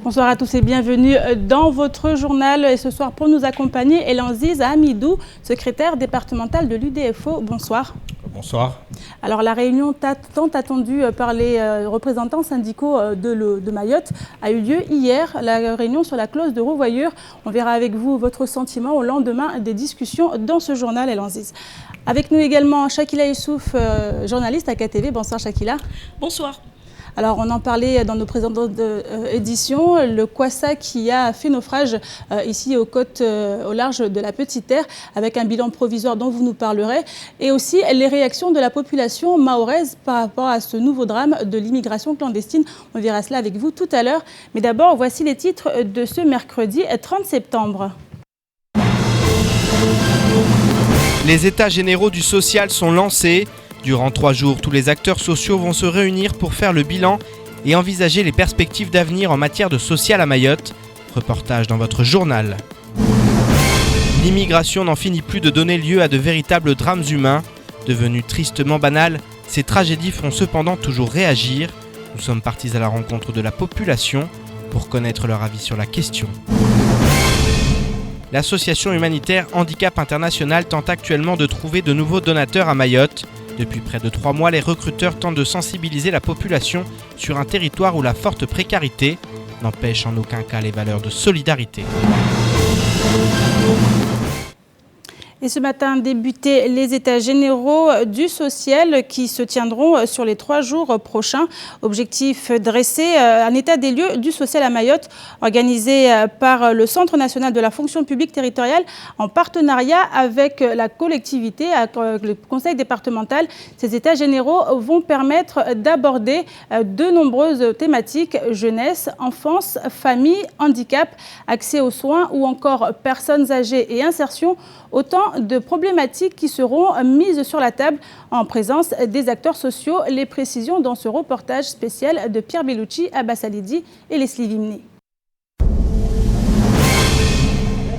Bonsoir à tous et bienvenue dans votre journal. Et ce soir, pour nous accompagner, Elanziz Hamidou, secrétaire départemental de l'UDFO. Bonsoir. Bonsoir. Alors, la réunion tant attendue par les représentants syndicaux de Mayotte a eu lieu hier. La réunion sur la clause de revoyure. On verra avec vous votre sentiment au lendemain des discussions dans ce journal, Elanziz. Avec nous également Chakila Youssouf, journaliste à KTV. Bonsoir Chakila. Bonsoir. Alors, on en parlait dans nos précédentes éditions, le Kwassa qui a fait naufrage ici aux côtes, au large de la Petite Terre, avec un bilan provisoire dont vous nous parlerez, et aussi les réactions de la population mahoraise par rapport à ce nouveau drame de l'immigration clandestine. On verra cela avec vous tout à l'heure. Mais d'abord, voici les titres de ce mercredi 30 septembre. Les états généraux du social sont lancés. Durant 3 jours, tous les acteurs sociaux vont se réunir pour faire le bilan et envisager les perspectives d'avenir en matière de social à Mayotte. Reportage dans votre journal. L'immigration n'en finit plus de donner lieu à de véritables drames humains. Devenues tristement banales, ces tragédies font cependant toujours réagir. Nous sommes partis à la rencontre de la population pour connaître leur avis sur la question. L'association humanitaire Handicap International tente actuellement de trouver de nouveaux donateurs à Mayotte. Depuis près de 3 mois, les recruteurs tentent de sensibiliser la population sur un territoire où la forte précarité n'empêche en aucun cas les valeurs de solidarité. Et ce matin débuté les états généraux du social qui se tiendront sur les 3 jours prochains. Objectif dresser un état des lieux du social à Mayotte, organisé par le Centre national de la fonction publique territoriale en partenariat avec la collectivité, avec le conseil départemental. Ces états généraux vont permettre d'aborder de nombreuses thématiques: jeunesse, enfance, famille, handicap, accès aux soins ou encore personnes âgées et insertion. Autant de problématiques qui seront mises sur la table en présence des acteurs sociaux. Les précisions dans ce reportage spécial de Pierre Bellucci, Abbas Alidi et Leslie Vimné.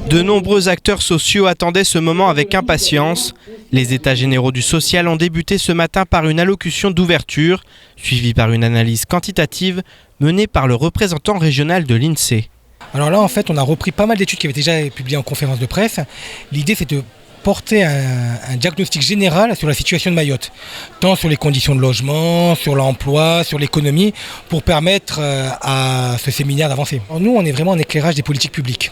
De nombreux acteurs sociaux attendaient ce moment avec impatience. Les états généraux du social ont débuté ce matin par une allocution d'ouverture, suivie par une analyse quantitative menée par le représentant régional de l'INSEE. Alors là, en fait, on a repris pas mal d'études qui avaient déjà été publiées en conférence de presse. L'idée, c'est de porter un diagnostic général sur la situation de Mayotte, tant sur les conditions de logement, sur l'emploi, sur l'économie, pour permettre à ce séminaire d'avancer. Nous, on est vraiment en éclairage des politiques publiques.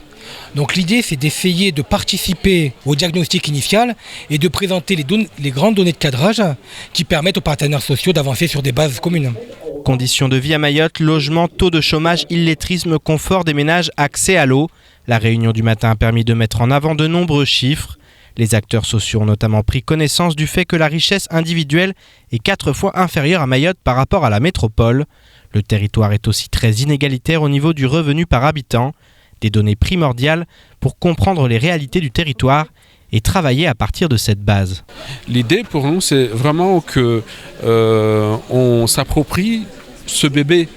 Donc l'idée, c'est d'essayer de participer au diagnostic initial et de présenter les grandes données de cadrage qui permettent aux partenaires sociaux d'avancer sur des bases communes. Conditions de vie à Mayotte, logement, taux de chômage, illettrisme, confort des ménages, accès à l'eau. La réunion du matin a permis de mettre en avant de nombreux chiffres. Les acteurs sociaux ont notamment pris connaissance du fait que la richesse individuelle est 4 fois inférieure à Mayotte par rapport à la métropole. Le territoire est aussi très inégalitaire au niveau du revenu par habitant. Des données primordiales pour comprendre les réalités du territoire et travailler à partir de cette base. L'idée pour nous, c'est vraiment qu'on s'approprie ce bébé.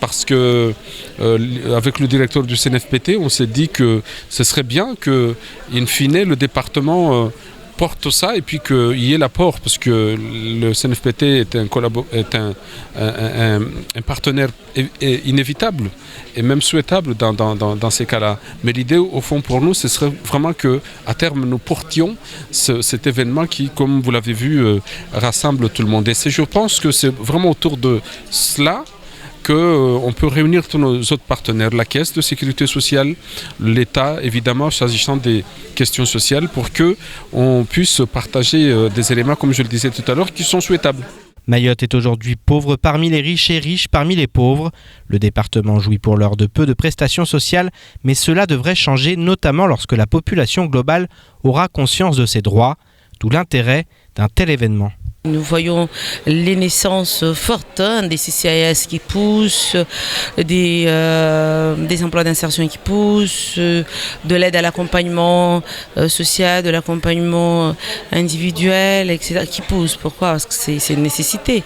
Parce que avec le directeur du CNFPT, on s'est dit que ce serait bien que, in fine, le département porte ça et puis qu'il y ait l'apport, parce que le CNFPT est un partenaire inévitable et même souhaitable dans ces cas-là. Mais l'idée, au fond, pour nous, ce serait vraiment qu'à terme, nous portions cet événement qui, comme vous l'avez vu, rassemble tout le monde. Et je pense que c'est vraiment autour de cela qu'on peut réunir tous nos autres partenaires, la Caisse de sécurité sociale, l'État, évidemment, s'agissant des questions sociales, pour qu'on puisse partager des éléments, comme je le disais tout à l'heure, qui sont souhaitables. Mayotte est aujourd'hui pauvre parmi les riches et riche parmi les pauvres. Le département jouit pour l'heure de peu de prestations sociales, mais cela devrait changer, notamment lorsque la population globale aura conscience de ses droits, d'où l'intérêt d'un tel événement. Nous voyons les naissances fortes des CCAS qui poussent, des emplois d'insertion qui poussent, de l'aide à l'accompagnement social, de l'accompagnement individuel, etc. qui poussent. Pourquoi ? Parce que c'est une nécessité.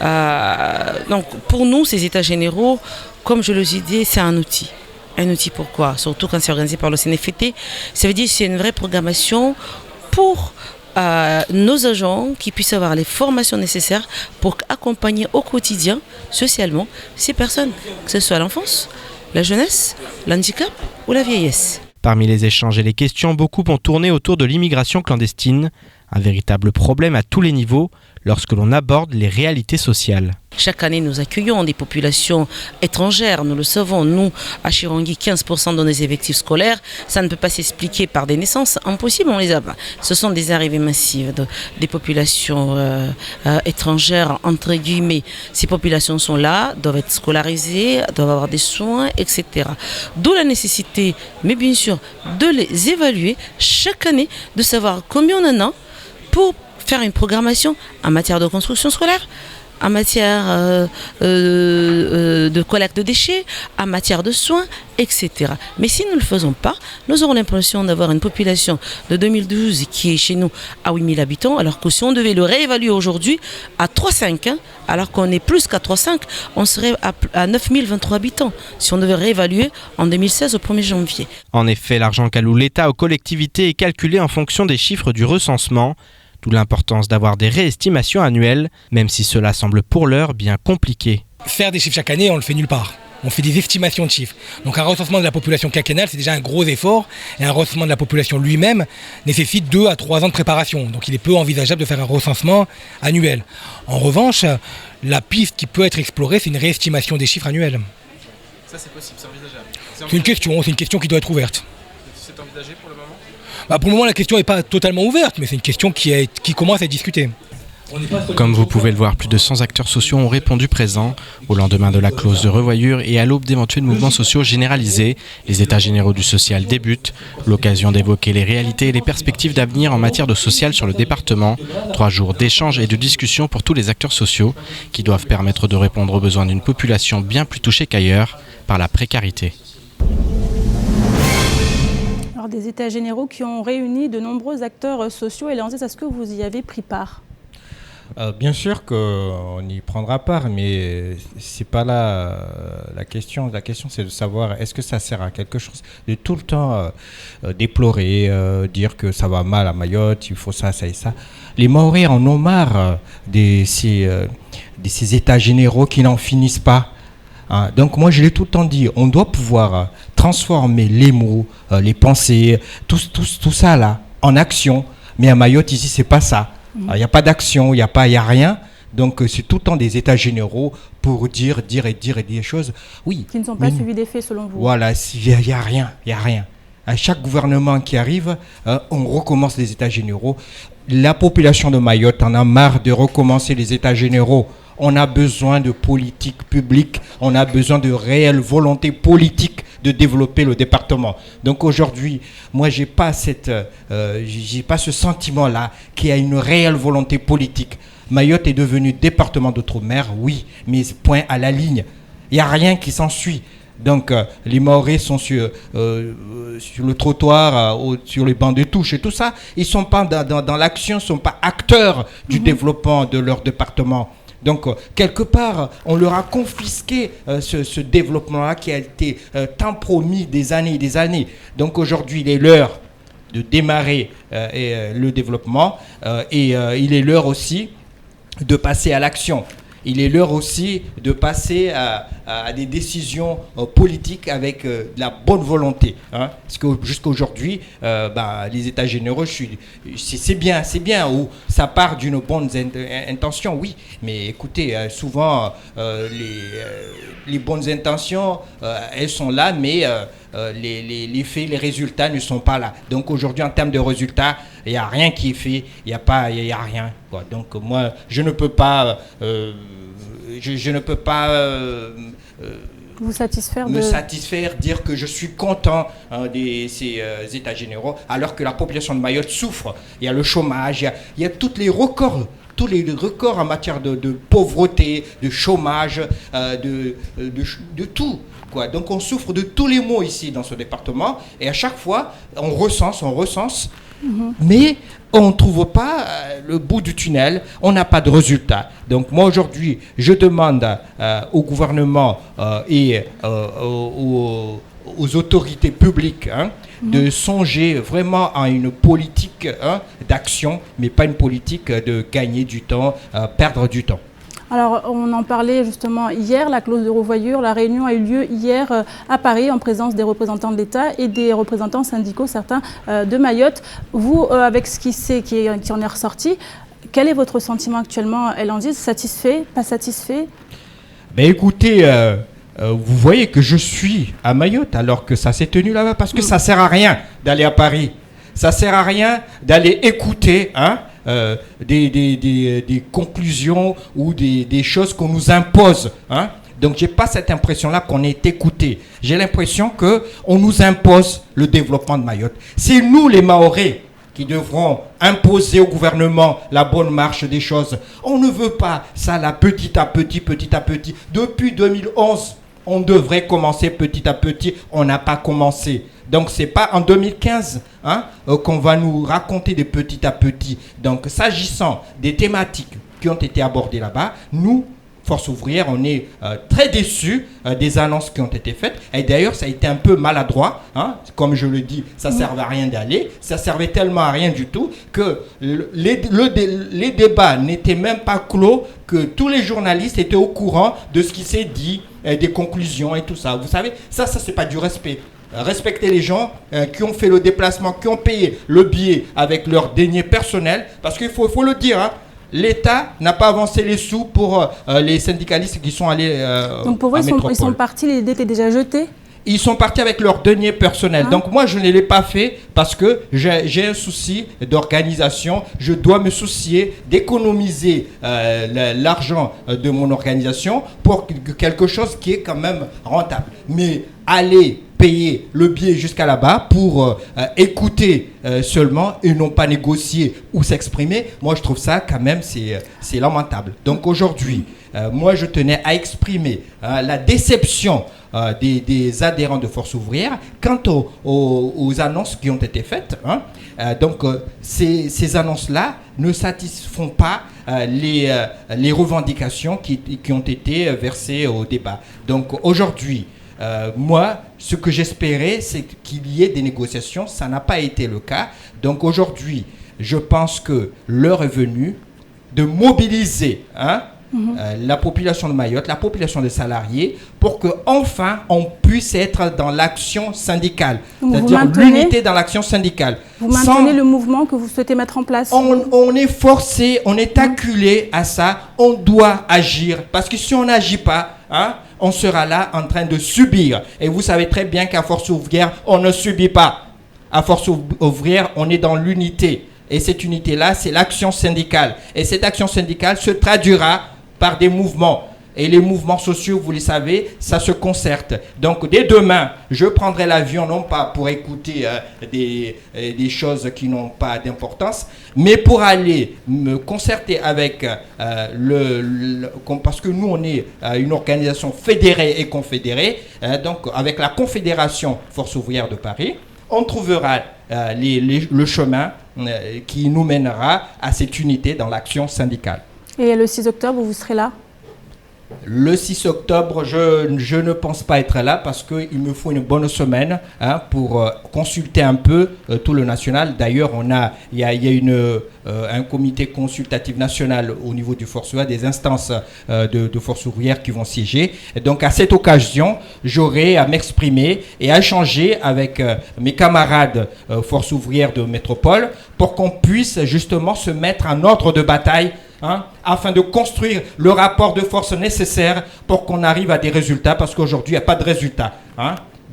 Donc pour nous, ces états généraux, comme je le dis, c'est un outil. Un outil pourquoi ? Surtout quand c'est organisé par le CNFPT. Ça veut dire que c'est une vraie programmation pour nos agents qui puissent avoir les formations nécessaires pour accompagner au quotidien, socialement, ces personnes, que ce soit l'enfance, la jeunesse, l'handicap ou la vieillesse. Parmi les échanges et les questions, beaucoup ont tourné autour de l'immigration clandestine, un véritable problème à tous les niveaux lorsque l'on aborde les réalités sociales. Chaque année, nous accueillons des populations étrangères, nous le savons. Nous, à Chirangui, 15% de nos effectifs scolaires, ça ne peut pas s'expliquer par des naissances. Impossible, on les a pas. Ce sont des arrivées massives des populations étrangères, entre guillemets. Ces populations sont là, doivent être scolarisées, doivent avoir des soins, etc. D'où la nécessité, mais bien sûr, de les évaluer chaque année, de savoir combien on en a pour faire une programmation en matière de construction scolaire, en matière de collecte de déchets, en matière de soins, etc. Mais si nous ne le faisons pas, nous aurons l'impression d'avoir une population de 2012 qui est chez nous à 8000 habitants, alors que si on devait le réévaluer aujourd'hui à 3,5, alors qu'on est plus qu'à 3,5, on serait à 9023 habitants, si on devait réévaluer en 2016 au 1er janvier. En effet, l'argent qu'alloue l'État aux collectivités est calculé en fonction des chiffres du recensement, d'où l'importance d'avoir des réestimations annuelles, même si cela semble pour l'heure bien compliqué. Faire des chiffres chaque année, on le fait nulle part. On fait des estimations de chiffres. Donc un recensement de la population quinquennale, c'est déjà un gros effort. Et un recensement de la population lui-même nécessite 2 à 3 ans de préparation. Donc il est peu envisageable de faire un recensement annuel. En revanche, la piste qui peut être explorée, c'est une réestimation des chiffres annuels. Ça c'est possible, c'est envisageable. C'est une question qui doit être ouverte. C'est envisagé pour le moment ? Pour le moment, la question n'est pas totalement ouverte, mais c'est une question qui commence à être discutée. Comme vous pouvez le voir, plus de 100 acteurs sociaux ont répondu présents. Au lendemain de la clause de revoyure et à l'aube d'éventuels mouvements sociaux généralisés, les États généraux du social débutent. L'occasion d'évoquer les réalités et les perspectives d'avenir en matière de social sur le département. 3 jours d'échanges et de discussions pour tous les acteurs sociaux qui doivent permettre de répondre aux besoins d'une population bien plus touchée qu'ailleurs par la précarité. Des états généraux qui ont réuni de nombreux acteurs sociaux. Et Léonzès, est-ce que vous y avez pris part ? Bien sûr qu'on y prendra part, mais c'est pas là la question. La question, c'est de savoir est-ce que ça sert à quelque chose de tout le temps déplorer, dire que ça va mal à Mayotte, il faut ça, ça et ça. Les Mahorais en ont marre de ces états généraux qui n'en finissent pas. Donc moi je l'ai tout le temps dit, on doit pouvoir transformer les mots, les pensées, tout ça là en action. Mais à Mayotte ici c'est pas ça. Il n'y a pas d'action, il n'y a rien. Donc c'est tout le temps des états généraux pour dire des choses. Oui. Qui ne sont pas suivis d'effet selon vous. Voilà, il n'y a rien. À chaque gouvernement qui arrive, on recommence les états généraux. La population de Mayotte en a marre de recommencer les états généraux. On a besoin de politique publique, on a besoin de réelle volonté politique de développer le département. Donc aujourd'hui, moi j'ai pas ce sentiment-là qu'il y a une réelle volonté politique. Mayotte est devenu département d'outre-mer, oui, mais point à la ligne. Il n'y a rien qui s'ensuit. Donc les Mahorais sont sur le trottoir, sur les bancs de touche et tout ça. Ils ne sont pas dans l'action, ils ne sont pas acteurs du développement de leur département. Donc, quelque part, on leur a confisqué ce développement-là qui a été tant promis des années et des années. Donc, aujourd'hui, il est l'heure de démarrer le développement et il est l'heure aussi de passer à l'action. Il est l'heure aussi de passer à des décisions politiques avec de la bonne volonté. Parce que jusqu'à aujourd'hui, les états généraux, c'est bien, où ça part d'une bonne intention, oui. Mais écoutez, souvent, les bonnes intentions, elles sont là, mais les faits, les résultats ne sont pas là. Donc aujourd'hui, en termes de résultats, il n'y a rien qui est fait, il n'y a rien. Quoi. Donc moi, je ne peux pas... vous satisfaire satisfaire, dire que je suis content de ces états généraux, alors que la population de Mayotte souffre. Il y a le chômage, il y a tous les records en matière de pauvreté, de chômage, de tout. Quoi. Donc on souffre de tous les maux ici dans ce département, et à chaque fois, on recense, mais on ne trouve pas le bout du tunnel, on n'a pas de résultat. Donc moi aujourd'hui, je demande au gouvernement et aux autorités publiques de songer vraiment à une politique d'action, mais pas une politique de gagner du temps, perdre du temps. Alors, on en parlait justement hier, la clause de revoyure. La réunion a eu lieu hier à Paris en présence des représentants de l'État et des représentants syndicaux, certains de Mayotte. Vous, avec ce qui en est ressorti, quel est votre sentiment actuellement, Elandise? Satisfait? Pas satisfait? Ben écoutez, vous voyez que je suis à Mayotte alors que ça s'est tenu là-bas parce que ça sert à rien d'aller à Paris. Ça sert à rien d'aller écouter des conclusions ou des choses qu'on nous impose. Donc, j'ai pas cette impression-là qu'on est écouté. J'ai l'impression qu'on nous impose le développement de Mayotte. C'est nous, les Mahorais, qui devront imposer au gouvernement la bonne marche des choses. On ne veut pas ça là, petit à petit. Depuis 2011, on devrait commencer petit à petit. On n'a pas commencé. Donc, ce n'est pas en 2015 qu'on va nous raconter de petit à petit. Donc, s'agissant des thématiques qui ont été abordées là-bas, nous, Force ouvrière, on est très déçus des annonces qui ont été faites. Et d'ailleurs, ça a été un peu maladroit. Comme je le dis, ça ne servait à rien d'aller. Ça servait tellement à rien du tout que les débats n'étaient même pas clos, que tous les journalistes étaient au courant de ce qui s'est dit, des conclusions et tout ça. Vous savez, ça c'est pas du respect. Respecter les gens qui ont fait le déplacement, qui ont payé le billet avec leur deniers personnels, parce qu'il faut le dire, l'État n'a pas avancé les sous pour les syndicalistes qui sont allés donc pour vous, ils sont partis, les dés étaient déjà jetés? Ils sont partis avec leurs deniers personnels. Donc moi, je ne l'ai pas fait parce que j'ai un souci d'organisation. Je dois me soucier d'économiser l'argent de mon organisation pour quelque chose qui est quand même rentable. Mais aller payer le billet jusqu'à là-bas pour écouter seulement et non pas négocier ou s'exprimer, moi je trouve ça quand même c'est lamentable. Donc aujourd'hui, moi je tenais à exprimer la déception des adhérents de Force ouvrière quant aux annonces qui ont été faites. Donc ces annonces-là ne satisfont pas les revendications qui ont été versées au débat. Donc aujourd'hui, moi, ce que j'espérais, c'est qu'il y ait des négociations. Ça n'a pas été le cas. Donc aujourd'hui, je pense que l'heure est venue de mobiliser la population de Mayotte, la population des salariés, pour qu'enfin on puisse être dans l'action syndicale. C'est-à-dire l'unité dans l'action syndicale. Vous maintenez le mouvement que vous souhaitez mettre en place? On est forcé, on est acculé à ça. On doit agir. Parce que si on n'agit pas, on sera là en train de subir. Et vous savez très bien qu'à Force ouvrière, on ne subit pas. À Force ouvrière, on est dans l'unité. Et cette unité-là, c'est l'action syndicale. Et cette action syndicale se traduira par des mouvements. Et les mouvements sociaux, vous le savez, ça se concerte. Donc, dès demain, je prendrai l'avion, non pas pour écouter des choses qui n'ont pas d'importance, mais pour aller me concerter avec parce que nous, on est une organisation fédérée et confédérée, donc avec la Confédération Force ouvrière de Paris, on trouvera le chemin qui nous mènera à cette unité dans l'action syndicale. Et le 6 octobre, vous serez là? Le 6 octobre, je ne pense pas être là parce qu'il me faut une bonne semaine pour consulter un peu tout le national. D'ailleurs, il y a un comité consultatif national au niveau du Force ouvrière, des instances de Force ouvrière qui vont siéger. Et donc, à cette occasion, j'aurai à m'exprimer et à échanger avec mes camarades Force ouvrière de métropole pour qu'on puisse justement se mettre en ordre de bataille afin de construire le rapport de force nécessaire pour qu'on arrive à des résultats, parce qu'aujourd'hui, il n'y a pas de résultats.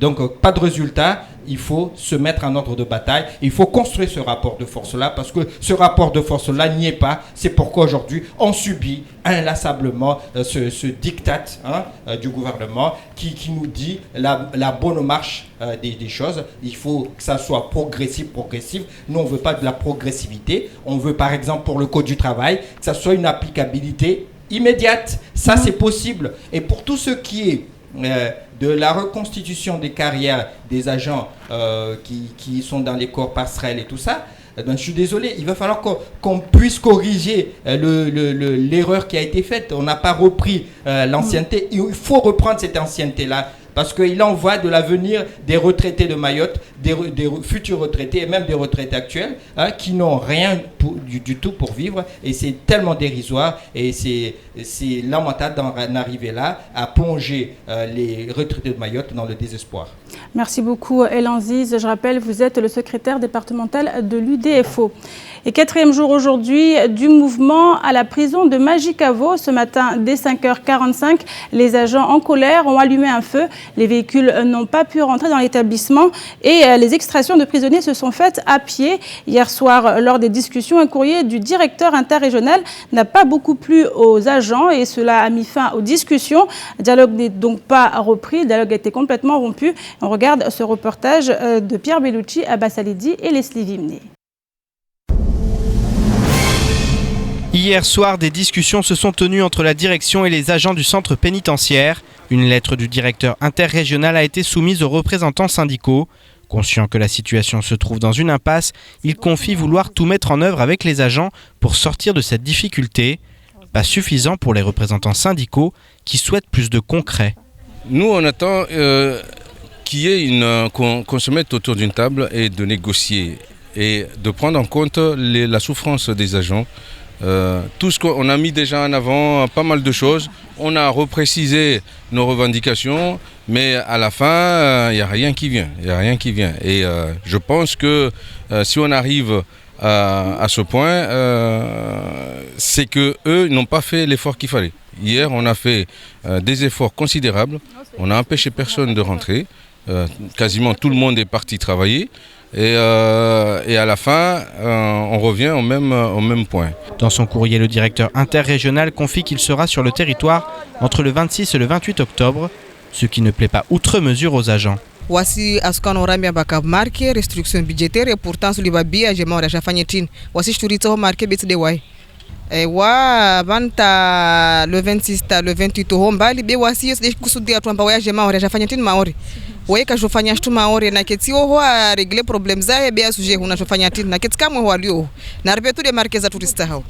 Donc, pas de résultats, il faut se mettre en ordre de bataille. Il faut construire ce rapport de force-là, parce que ce rapport de force-là n'y est pas. C'est pourquoi aujourd'hui, on subit inlassablement ce diktat du gouvernement qui nous dit la bonne marche des choses. Il faut que ça soit progressif. Nous, on ne veut pas de la progressivité. On veut, par exemple, pour le Code du travail, que ça soit une applicabilité immédiate. Ça, c'est possible. Et pour tout ce qui est de la reconstitution des carrières des agents qui sont dans les corps passerelles et tout ça, donc je suis désolé, il va falloir qu'on puisse corriger l'erreur qui a été faite. On n'a pas repris l'ancienneté. Il faut reprendre cette ancienneté-là, parce qu'il en va de l'avenir des retraités de Mayotte, des futurs retraités et même des retraités actuels qui n'ont rien du tout pour vivre, et c'est tellement dérisoire, et c'est lamentable d'en arriver là, à plonger les retraités de Mayotte dans le désespoir. Merci beaucoup Elan Ziz. Je rappelle, vous êtes le secrétaire départemental de l'UDFO. Et 4e jour aujourd'hui du mouvement à la prison de Majicavo. Ce matin, dès 5h45, les agents en colère ont allumé un feu. Les véhicules n'ont pas pu rentrer dans l'établissement et les extractions de prisonniers se sont faites à pied. Hier soir, lors des discussions, un courrier du directeur interrégional n'a pas beaucoup plu aux agents et cela a mis fin aux discussions. Le dialogue n'est donc pas repris, le dialogue a été complètement rompu. On regarde ce reportage de Pierre Bellucci, Abbas Salidi et Leslie Vimné. Hier soir, des discussions se sont tenues entre la direction et les agents du centre pénitentiaire. Une lettre du directeur interrégional a été soumise aux représentants syndicaux. Conscient que la situation se trouve dans une impasse, il confie vouloir tout mettre en œuvre avec les agents pour sortir de cette difficulté. Pas suffisant pour les représentants syndicaux qui souhaitent plus de concret. Nous, on attend qu'on se mette autour d'une table et de négocier et de prendre en compte la souffrance des agents. Tout ce qu'on a mis déjà en avant, pas mal de choses. On a reprécisé nos revendications, mais à la fin, il n'y a rien qui vient. Et je pense que si on arrive à ce point, c'est qu'eux n'ont pas fait l'effort qu'il fallait. Hier, on a fait des efforts considérables. On n'a empêché personne de rentrer. Quasiment tout le monde est parti travailler. Et à la fin, on revient au même point. Dans son courrier, le directeur interrégional confie qu'il sera sur le territoire entre le 26 et le 28 octobre, ce qui ne plaît pas outre mesure aux agents. Voici askanora baka marqué restriction budgétaire et pourtant sur le bia j'ai mort à fagnetin. Voici je marqué bit de wai. Et wa vanta le 26 le 28 hombali be voici des kusudi atwamba waya j'ai mort à fagnetin maori. Oui, quand je fais un maore na keti ho a régler problème za be a sujet on a fanya tin na keti kama ho alio na repetu de marqueza tourista ho.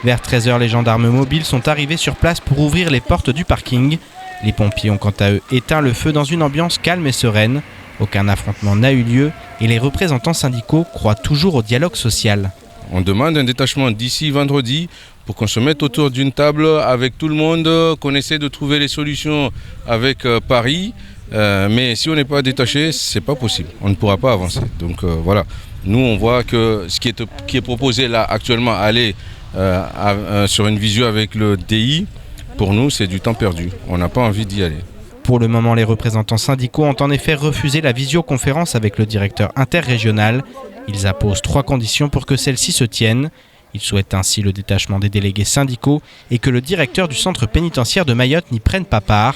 Vers 13h, les gendarmes mobiles sont arrivés sur place pour ouvrir les portes du parking. Les pompiers ont quant à eux éteint le feu dans une ambiance calme et sereine. Aucun affrontement n'a eu lieu et les représentants syndicaux croient toujours au dialogue social. On demande un détachement d'ici vendredi pour qu'on se mette autour d'une table avec tout le monde, qu'on essaie de trouver les solutions avec Paris. Mais si on n'est pas détaché, c'est pas possible. On ne pourra pas avancer. Donc voilà. Nous, on voit que ce qui est proposé là actuellement, aller sur une visio avec le DI, pour nous, c'est du temps perdu. On n'a pas envie d'y aller. Pour le moment, les représentants syndicaux ont en effet refusé la visioconférence avec le directeur interrégional. Ils apposent 3 conditions pour que celle-ci se tienne. Ils souhaitent ainsi le détachement des délégués syndicaux et que le directeur du centre pénitentiaire de Mayotte n'y prenne pas part.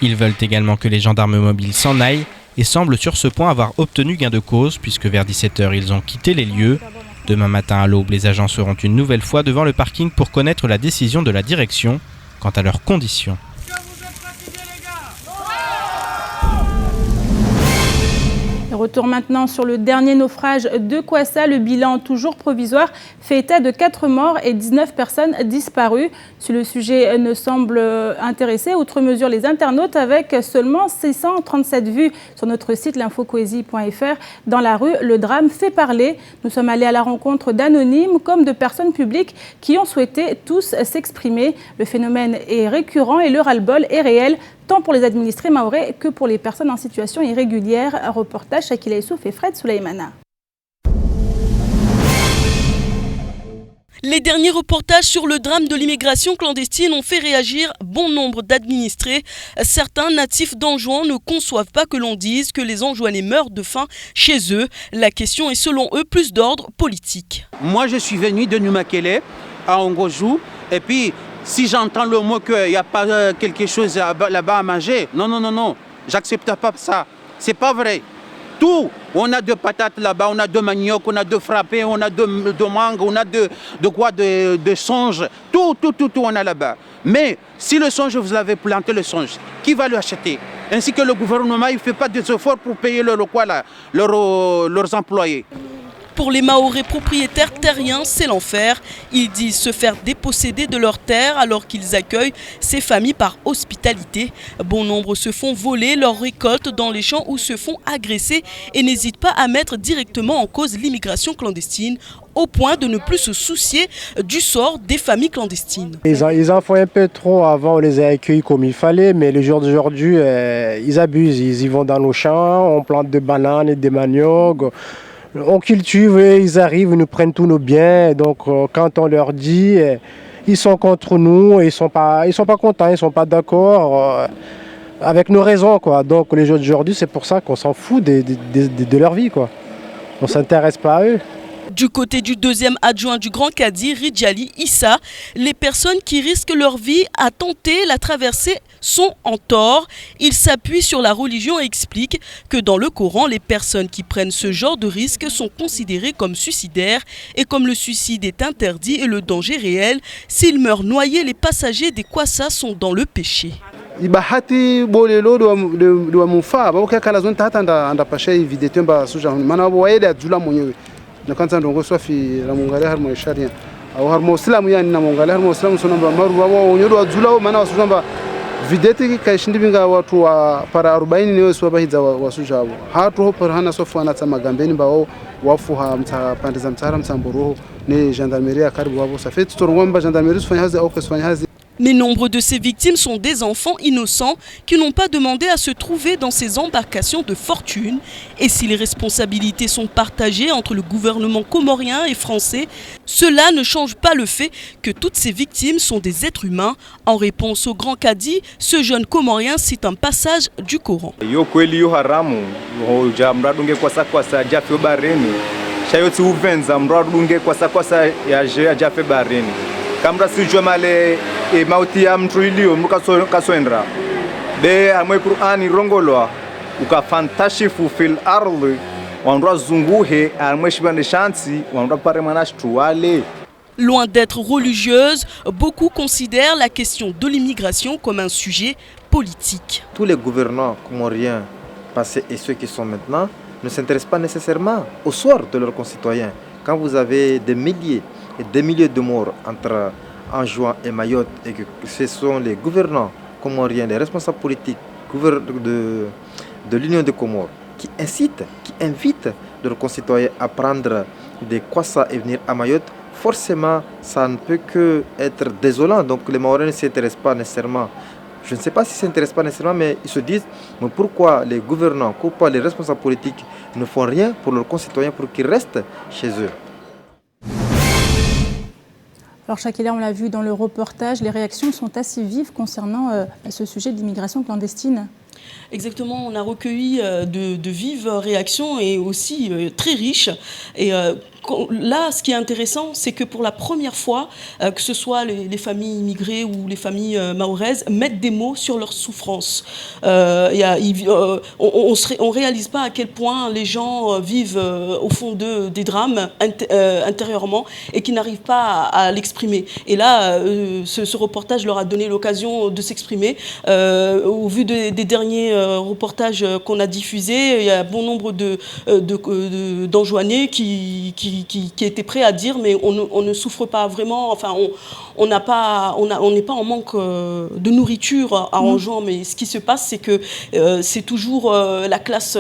Ils veulent également que les gendarmes mobiles s'en aillent et semblent sur ce point avoir obtenu gain de cause puisque vers 17h, ils ont quitté les lieux. Demain matin à l'aube, les agents seront une nouvelle fois devant le parking pour connaître la décision de la direction quant à leurs conditions. Retour maintenant sur le dernier naufrage de Kwassa. Le bilan, toujours provisoire, fait état de 4 morts et 19 personnes disparues. Si le sujet ne semble intéresser, outre mesure, les internautes avec seulement 637 vues sur notre site l'infocoésie.fr. Dans la rue, le drame fait parler. Nous sommes allés à la rencontre d'anonymes comme de personnes publiques qui ont souhaité tous s'exprimer. Le phénomène est récurrent et le ras-le-bol est réel, tant pour les administrés mahorais que pour les personnes en situation irrégulière. Reportage Shakila Issouf et Fred Souleymana. Les derniers reportages sur le drame de l'immigration clandestine ont fait réagir bon nombre d'administrés. Certains natifs d'Anjouan ne conçoivent pas que l'on dise que les Anjouanais meurent de faim chez eux. La question est selon eux plus d'ordre politique. Moi je suis venu de Numakele à Ngojou et puis si j'entends le mot qu'il n'y a pas quelque chose là-bas à manger, non, j'accepte pas ça. C'est pas vrai. Tout, on a de patates là-bas, on a de manioc, on a de frappé, on a de mangue, on a de songe. Tout, on a là-bas. Mais si le songe, vous avez planté le songe, qui va l'acheter? Ainsi que le gouvernement, il ne fait pas des efforts pour payer leurs employés. Pour les Mahorais propriétaires terriens, c'est l'enfer. Ils disent se faire déposséder de leurs terres alors qu'ils accueillent ces familles par hospitalité. Bon nombre se font voler leurs récoltes dans les champs ou se font agresser et n'hésitent pas à mettre directement en cause l'immigration clandestine, au point de ne plus se soucier du sort des familles clandestines. Ils en font un peu trop. Avant, on les a accueillis comme il fallait, mais le jour d'aujourd'hui, ils abusent. Ils y vont dans nos champs, on plante des bananes et des maniocs, on cultive et ils arrivent, ils nous prennent tous nos biens. Donc quand on leur dit, ils sont contre nous, ils sont pas contents, ils sont pas d'accord avec nos raisons, quoi. Donc les jours d'aujourd'hui, c'est pour ça qu'on s'en fout de leur vie, quoi. On s'intéresse pas à eux. Du côté du deuxième adjoint du Grand Cadi, Ridjali Issa, les personnes qui risquent leur vie à tenter la traversée sont en tort. Il s'appuie sur la religion et explique que dans le Coran, les personnes qui prennent ce genre de risque sont considérées comme suicidaires et comme le suicide est interdit et le danger réel. S'ils meurent noyés, les passagers des Kwassa sont dans le péché. Ibahati bolelo do mufa ba ukakala zonta hata anda pasha videte mba suja maana waede ajula mwenyewe na kwanza ndongo swafi la mungalia harmo sharia au harmo islamu yani na mungalia harmo islamu sonamba maru wao nyodo ajula maana wasujamba videte kaishindi binga watu wa para 40 niyo swaba hiza wasuja hatu hopo hana sofu ana tsama gambeni bao wafu ha mta pande za mtara mtamboro ne gendarmerie karibu wabo safeti torongomba gendarmerie sufanya hazi au kesfanya hazi. Mais nombre de ces victimes sont des enfants innocents qui n'ont pas demandé à se trouver dans ces embarcations de fortune. Et si les responsabilités sont partagées entre le gouvernement comorien et français, cela ne change pas le fait que toutes ces victimes sont des êtres humains. En réponse au Grand Cadi, ce jeune comorien cite un passage du Coran. Kamra sijua male mauti ya mtu ilio mkasoendra be amwe Qur'ani rongolwa ukafantashifu fil ardi wandwa zunguhe amwe shibane shansi wandwa pare manashtu wale. Loin d'être religieuse, beaucoup considèrent la question de l'immigration comme un sujet politique. Tous les gouvernants comoriens passés et ceux qui sont maintenant ne s'intéressent pas nécessairement au sort de leurs concitoyens. Quand vous avez des milliers et des milliers de morts entre Anjouan et Mayotte et que ce sont les gouvernants comoriens, les responsables politiques de l'Union des Comores qui incitent, qui invitent leurs concitoyens à prendre des Kwassa et venir à Mayotte, forcément ça ne peut que être désolant. Donc les Mahorais ne s'intéressent pas nécessairement. Je ne sais pas s'ils ne s'intéressent pas nécessairement, mais ils se disent mais pourquoi les gouvernants, pourquoi les responsables politiques ne font rien pour leurs concitoyens pour qu'ils restent chez eux. Alors Chakila, on l'a vu dans le reportage, les réactions sont assez vives concernant ce sujet d'immigration clandestine. Exactement, on a recueilli de vives réactions et aussi très riches. Et là, ce qui est intéressant, c'est que pour la première fois, que ce soit les familles immigrées ou les familles mahoraises, mettent des mots sur leurs souffrances. On ne réalise pas à quel point les gens vivent au fond des drames intérieurement et qui n'arrivent pas à l'exprimer. Et là, ce reportage leur a donné l'occasion de s'exprimer. Au vu des derniers reportages qu'on a diffusés, il y a bon nombre d'Anjouanais qui étaient prêts à dire mais on ne souffre pas vraiment, enfin on n'est pas en manque de nourriture à Anjouan, mais ce qui se passe c'est que c'est toujours la classe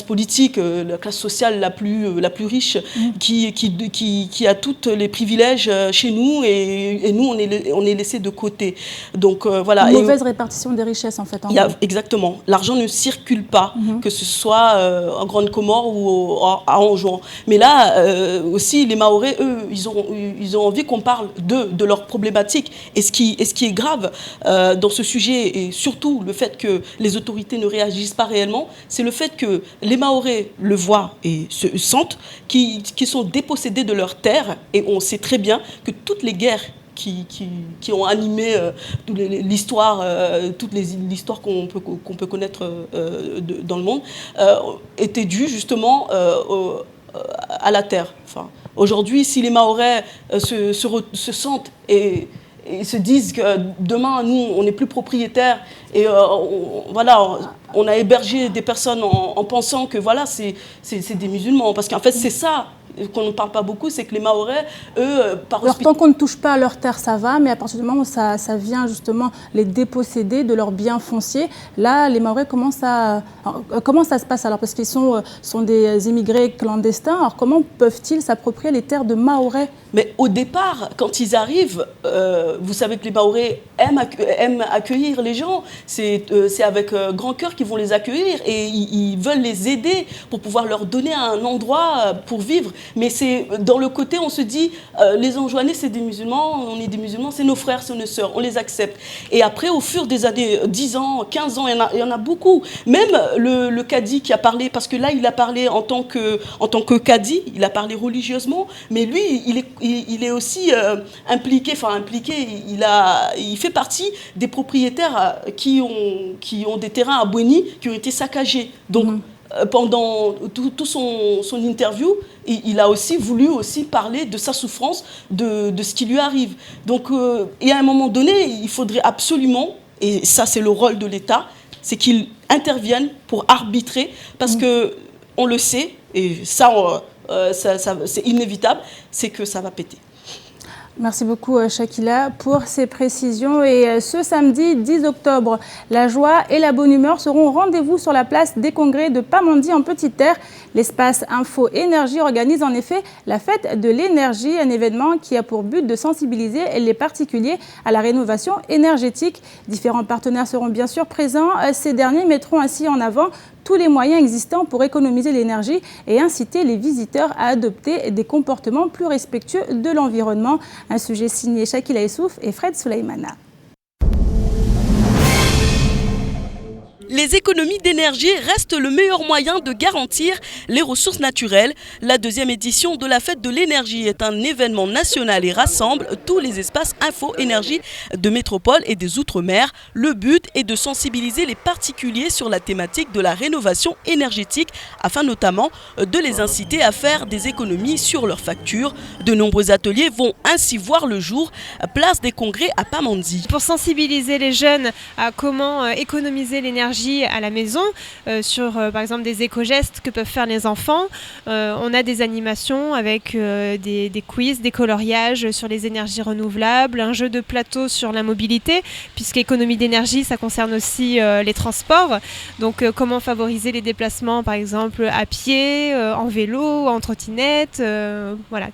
politique, la classe sociale la plus riche qui a tous les privilèges chez nous et nous on est laissé de côté. Donc voilà. Une mauvaise répartition des richesses en fait. Exactement. L'argent ne circule pas, que ce soit en Grande Comore ou à Anjouan. Mais là aussi, les Mahorais, eux, ils ont envie qu'on parle de leurs problématiques. Et ce qui est grave dans ce sujet, et surtout le fait que les autorités ne réagissent pas réellement, c'est le fait que les Mahorais le voient et se sentent, qui sont dépossédés de leurs terres. Et on sait très bien que toutes les guerres qui ont animé l'histoire, toutes les histoires qu'on peut connaître dans le monde, étaient dues justement à la terre. Enfin, aujourd'hui, si les Mahorais se sentent et ils se disent que demain, nous, on n'est plus propriétaires et on a hébergé des personnes en pensant que voilà, c'est des musulmans. Parce qu'en fait, c'est ça qu'on ne parle pas beaucoup, c'est que les Mahorais, eux, tant qu'on ne touche pas à leur terre, ça va, mais à partir du moment où ça vient justement les déposséder de leurs biens fonciers, là, les Mahorais, comment ça se passe alors? Parce qu'ils sont des immigrés clandestins, alors comment peuvent-ils s'approprier les terres de Mahorais? Mais au départ, quand ils arrivent, vous savez que les Mahorais aiment accueillir les gens, c'est avec grand cœur qu'ils vont les accueillir et ils veulent les aider pour pouvoir leur donner un endroit pour vivre. Mais c'est dans le côté, on se dit, les Anjouanais, c'est des musulmans, on est des musulmans, c'est nos frères, c'est nos sœurs, on les accepte. Et après, au fur des années, 10 ans, 15 ans, il y en a beaucoup. Même le cadi qui a parlé, parce que là, il a parlé en tant que cadi, il a parlé religieusement, mais lui, il est aussi impliqué, il fait partie des propriétaires qui ont des terrains à Bouéni qui ont été saccagés. Donc, pendant tout son interview, il a aussi voulu parler de sa souffrance, de ce qui lui arrive. Donc, et à un moment donné, il faudrait absolument, et ça c'est le rôle de l'État, c'est qu'il intervienne pour arbitrer, parce que on le sait, et ça c'est inévitable, c'est que ça va péter. Merci beaucoup Shakila pour ces précisions. Et ce samedi 10 octobre, la joie et la bonne humeur seront au rendez-vous sur la place des Congrès de Pamandzi en Petite Terre. L'espace Info Énergie organise en effet la fête de l'énergie, un événement qui a pour but de sensibiliser les particuliers à la rénovation énergétique. Différents partenaires seront bien sûr présents. Ces derniers mettront ainsi en avant tous les moyens existants pour économiser l'énergie et inciter les visiteurs à adopter des comportements plus respectueux de l'environnement. Un sujet signé Shakila Essouf et Fred Souleymana. Les économies d'énergie restent le meilleur moyen de garantir les ressources naturelles. La deuxième édition de la fête de l'énergie est un événement national et rassemble tous les espaces info-énergie de métropole et des Outre-mer. Le but est de sensibiliser les particuliers sur la thématique de la rénovation énergétique afin notamment de les inciter à faire des économies sur leurs factures. De nombreux ateliers vont ainsi voir le jour, place des Congrès à Pamandzi. Pour sensibiliser les jeunes à comment économiser l'énergie à la maison, sur par exemple des éco-gestes que peuvent faire les enfants. On a des animations avec des quiz, des coloriages sur les énergies renouvelables, un jeu de plateau sur la mobilité, puisqu'économie d'énergie, ça concerne aussi les transports. Donc comment favoriser les déplacements par exemple à pied, en vélo, en trottinette, voilà.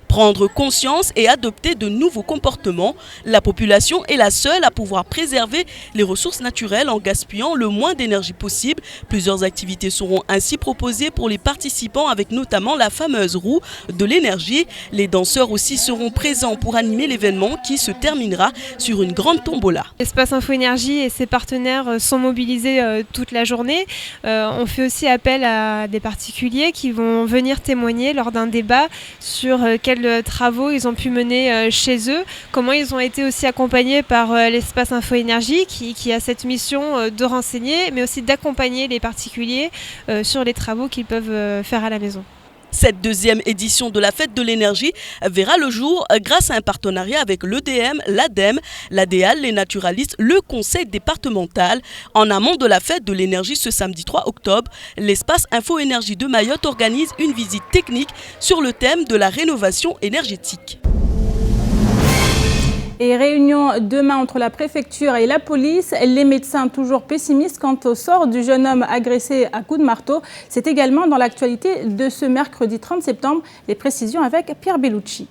Prendre conscience et adopter de nouveaux comportements. La population est la seule à pouvoir préserver les ressources naturelles en gaspillant le moins d'énergie possible. Plusieurs activités seront ainsi proposées pour les participants avec notamment la fameuse roue de l'énergie. Les danseurs aussi seront présents pour animer l'événement qui se terminera sur une grande tombola. L'espace Info Énergie et ses partenaires sont mobilisés toute la journée. On fait aussi appel à des particuliers qui vont venir témoigner lors d'un débat sur quels travaux ils ont pu mener chez eux, comment ils ont été aussi accompagnés par l'espace Info Énergie qui a cette mission de renseigner mais aussi d'accompagner les particuliers sur les travaux qu'ils peuvent faire à la maison. Cette deuxième édition de la fête de l'énergie verra le jour grâce à un partenariat avec l'EDM, l'ADEME, l'ADEAL, les naturalistes, le conseil départemental. En amont de la fête de l'énergie ce samedi 3 octobre, l'espace Info Énergie de Mayotte organise une visite technique sur le thème de la rénovation énergétique. Et réunion demain entre la préfecture et la police. Les médecins toujours pessimistes quant au sort du jeune homme agressé à coups de marteau. C'est également dans l'actualité de ce mercredi 30 septembre. Les précisions avec Pierre Bellucci.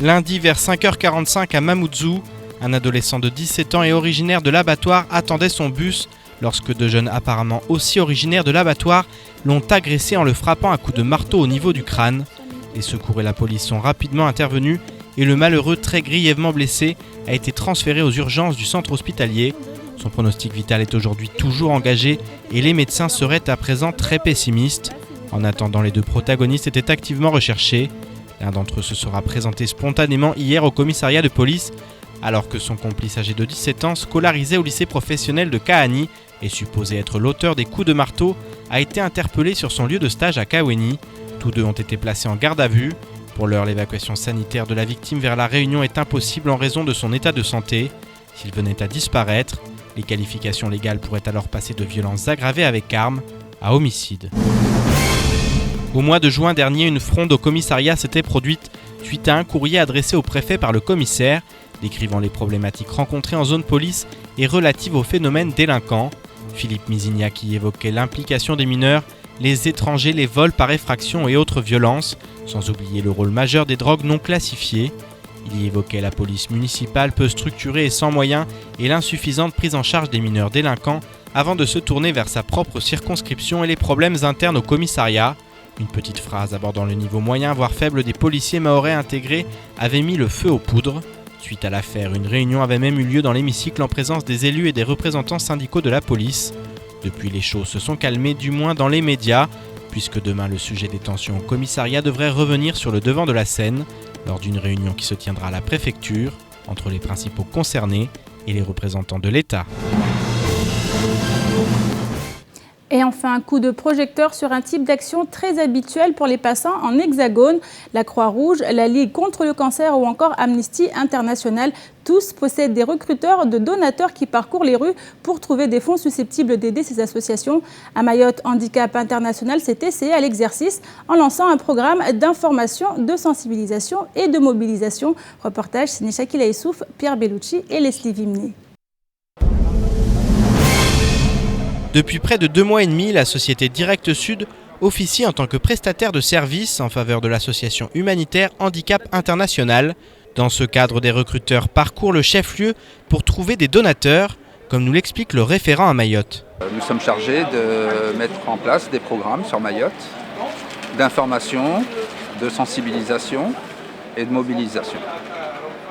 Lundi vers 5h45 à Mamoudzou, un adolescent de 17 ans et originaire de l'abattoir attendait son bus lorsque deux jeunes apparemment aussi originaires de l'abattoir l'ont agressé en le frappant à coups de marteau au niveau du crâne. Les secours et la police sont rapidement intervenus et le malheureux, très grièvement blessé, a été transféré aux urgences du centre hospitalier. Son pronostic vital est aujourd'hui toujours engagé et les médecins seraient à présent très pessimistes. En attendant, les deux protagonistes étaient activement recherchés. L'un d'entre eux se sera présenté spontanément hier au commissariat de police, alors que son complice âgé de 17 ans, scolarisé au lycée professionnel de Kahani et supposé être l'auteur des coups de marteau, a été interpellé sur son lieu de stage à Kaweni. Tous deux ont été placés en garde à vue. Pour l'heure, l'évacuation sanitaire de la victime vers La Réunion est impossible en raison de son état de santé. S'il venait à disparaître, les qualifications légales pourraient alors passer de violences aggravées avec arme à homicide. Au mois de juin dernier, une fronde au commissariat s'était produite suite à un courrier adressé au préfet par le commissaire, décrivant les problématiques rencontrées en zone police et relatives aux phénomènes délinquants. Philippe Misignac y évoquait l'implication des mineurs, les étrangers, les vols par effraction et autres violences, sans oublier le rôle majeur des drogues non classifiées. Il y évoquait la police municipale peu structurée et sans moyens et l'insuffisante prise en charge des mineurs délinquants avant de se tourner vers sa propre circonscription et les problèmes internes au commissariat. Une petite phrase abordant le niveau moyen voire faible des policiers mahorais intégrés avait mis le feu aux poudres. Suite à l'affaire, une réunion avait même eu lieu dans l'hémicycle en présence des élus et des représentants syndicaux de la police. Depuis, les choses se sont calmées, du moins dans les médias, puisque demain le sujet des tensions au commissariat devrait revenir sur le devant de la scène lors d'une réunion qui se tiendra à la préfecture entre les principaux concernés et les représentants de l'État. Et enfin, un coup de projecteur sur un type d'action très habituel pour les passants en Hexagone. La Croix-Rouge, la Ligue contre le cancer ou encore Amnesty International, tous possèdent des recruteurs de donateurs qui parcourent les rues pour trouver des fonds susceptibles d'aider ces associations. À Mayotte, Handicap International s'est essayé à l'exercice en lançant un programme d'information, de sensibilisation et de mobilisation. Reportage signé Shakila Issouf, Pierre Bellucci et Leslie Vimné. Depuis près de 2 mois et demi, la société Direct Sud officie en tant que prestataire de services en faveur de l'association humanitaire Handicap International. Dans ce cadre, des recruteurs parcourent le chef-lieu pour trouver des donateurs, comme nous l'explique le référent à Mayotte. Nous sommes chargés de mettre en place des programmes sur Mayotte d'information, de sensibilisation et de mobilisation.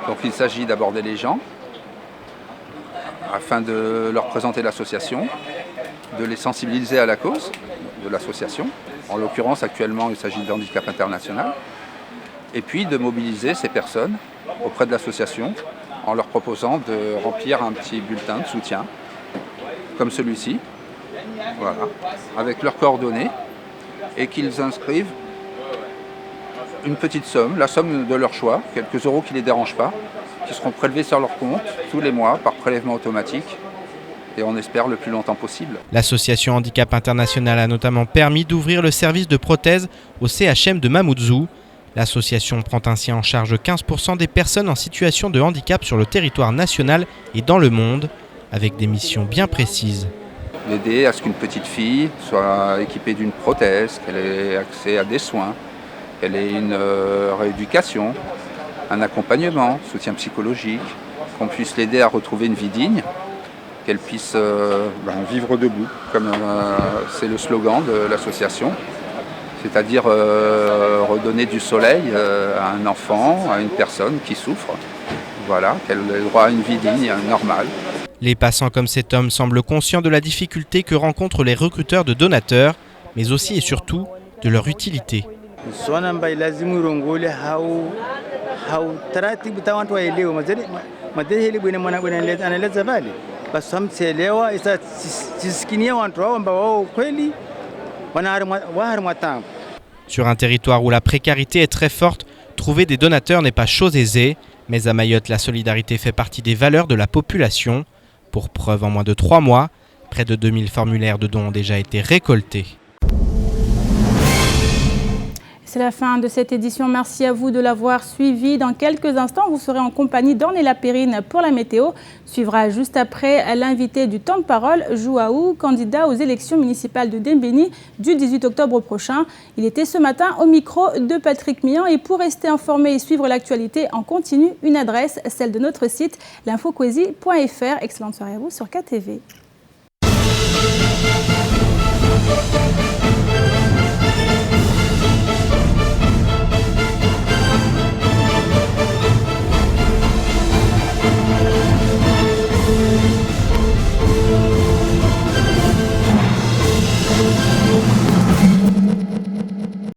Donc il s'agit d'aborder les gens afin de leur présenter l'association, de les sensibiliser à la cause de l'association. En l'occurrence, actuellement, il s'agit d'Handicap International. Et puis de mobiliser ces personnes auprès de l'association en leur proposant de remplir un petit bulletin de soutien, comme celui-ci, voilà, avec leurs coordonnées, et qu'ils inscrivent une petite somme, la somme de leur choix, quelques euros qui ne les dérangent pas, qui seront prélevés sur leur compte tous les mois par prélèvement automatique. Et on espère le plus longtemps possible. L'association Handicap International a notamment permis d'ouvrir le service de prothèse au CHM de Mamoudzou. L'association prend ainsi en charge 15% des personnes en situation de handicap sur le territoire national et dans le monde, avec des missions bien précises. L'aider à ce qu'une petite fille soit équipée d'une prothèse, qu'elle ait accès à des soins, qu'elle ait une rééducation, un accompagnement, soutien psychologique, qu'on puisse l'aider à retrouver une vie digne, qu'elle puisse vivre debout, comme c'est le slogan de l'association, c'est-à-dire redonner du soleil à un enfant, à une personne qui souffre, voilà, qu'elle ait droit à une vie digne, normale. Les passants comme cet homme semblent conscients de la difficulté que rencontrent les recruteurs de donateurs, mais aussi et surtout de leur utilité. Sur un territoire où la précarité est très forte, trouver des donateurs n'est pas chose aisée, mais à Mayotte, la solidarité fait partie des valeurs de la population. Pour preuve, en moins de 3 mois, près de 2000 formulaires de dons ont déjà été récoltés. C'est la fin de cette édition. Merci à vous de l'avoir suivi. Dans quelques instants, vous serez en compagnie d'Ornella Perrine pour la météo. Suivra juste après l'invité du temps de parole, Jouaou, candidat aux élections municipales de Dembéni du 18 octobre prochain. Il était ce matin au micro de Patrick Mian. Et pour rester informé et suivre l'actualité en continu, une adresse, celle de notre site, l'infoquesi.fr. Excellente soirée à vous sur KTV.